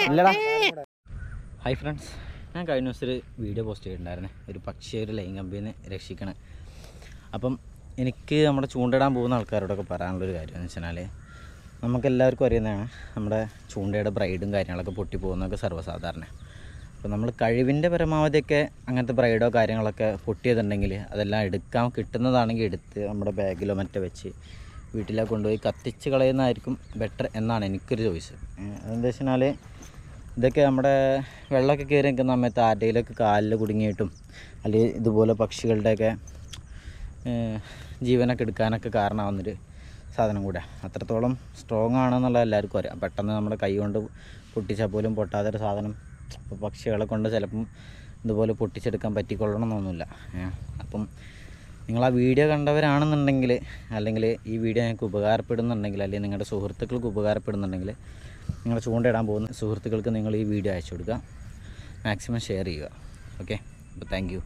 Hi friends, ഞാൻ കഴിഞ്ഞ ദിവസം ഒരു വീഡിയോ പോസ്റ്റ് ചെയ്തിട്ടുണ്ടായിരുന്നേ, ഒരു പക്ഷിയെ ഒരു ലൈൻ കമ്പിന്ന് രക്ഷിക്കണം. അപ്പം എനിക്ക് നമ്മുടെ ചൂണ്ടയിടാൻ പോകുന്ന ആൾക്കാരോടൊക്കെ പറയാനുള്ളൊരു കാര്യം എന്ന് വെച്ചാൽ, നമുക്കെല്ലാവർക്കും അറിയുന്നതാണ് നമ്മുടെ ചൂണ്ടയുടെ ബ്രൈഡും കാര്യങ്ങളൊക്കെ പൊട്ടിപ്പോകുന്നതൊക്കെ സർവ്വസാധാരണ. അപ്പോൾ നമ്മൾ കഴിവിൻ്റെ പരമാവധിയൊക്കെ അങ്ങനത്തെ ബ്രൈഡോ കാര്യങ്ങളൊക്കെ പൊട്ടിയതുണ്ടെങ്കിൽ അതെല്ലാം എടുക്കാൻ കിട്ടുന്നതാണെങ്കിൽ എടുത്ത് നമ്മുടെ ബാഗിലോ മറ്റോ വെച്ച് വീട്ടിലേക്ക് കൊണ്ടുപോയി കത്തിച്ച് കളയുന്നതായിരിക്കും ബെറ്റർ എന്നാണ് എനിക്കൊരു ചോയ്സ്. അതെന്താ വെച്ചാൽ, ഇതൊക്കെ നമ്മുടെ വെള്ളമൊക്കെ കയറി നിൽക്കുന്ന സമയത്ത് ആരുടെയിലൊക്കെ കാലിൽ കുടുങ്ങിയിട്ടും അല്ലെങ്കിൽ ഇതുപോലെ പക്ഷികളുടെയൊക്കെ ജീവനൊക്കെ എടുക്കാനൊക്കെ കാരണമാവുന്നൊരു സാധനം കൂടെ. അത്രത്തോളം സ്ട്രോങ് ആണെന്നുള്ളത് എല്ലാവർക്കും അറിയാം. പെട്ടെന്ന് നമ്മുടെ കൈ കൊണ്ട് പൊട്ടിച്ചാൽ പോലും പൊട്ടാത്തൊരു സാധനം ഇപ്പോൾ പക്ഷികളെ കൊണ്ട് ചിലപ്പം ഇതുപോലെ പൊട്ടിച്ചെടുക്കാൻ പറ്റിക്കൊള്ളണമെന്നൊന്നുമില്ല. അപ്പം നിങ്ങൾ ആ വീഡിയോ കണ്ടവരാണെന്നുണ്ടെങ്കിൽ, അല്ലെങ്കിൽ ഈ വീഡിയോ നിങ്ങൾക്ക് ഉപകാരപ്പെടുന്നുണ്ടെങ്കിൽ, അല്ലെങ്കിൽ നിങ്ങളുടെ സുഹൃത്തുക്കൾക്ക് ഉപകാരപ്പെടുന്നുണ്ടെങ്കിൽ, നിങ്ങൾ ചൂണ്ടയിടാൻ പോകുന്ന സുഹൃത്തുക്കൾക്ക് നിങ്ങൾ ഈ വീഡിയോ അയച്ചു കൊടുക്കുക, മാക്സിമം ഷെയർ ചെയ്യുക. ഓക്കെ, അപ്പോൾ താങ്ക് യു.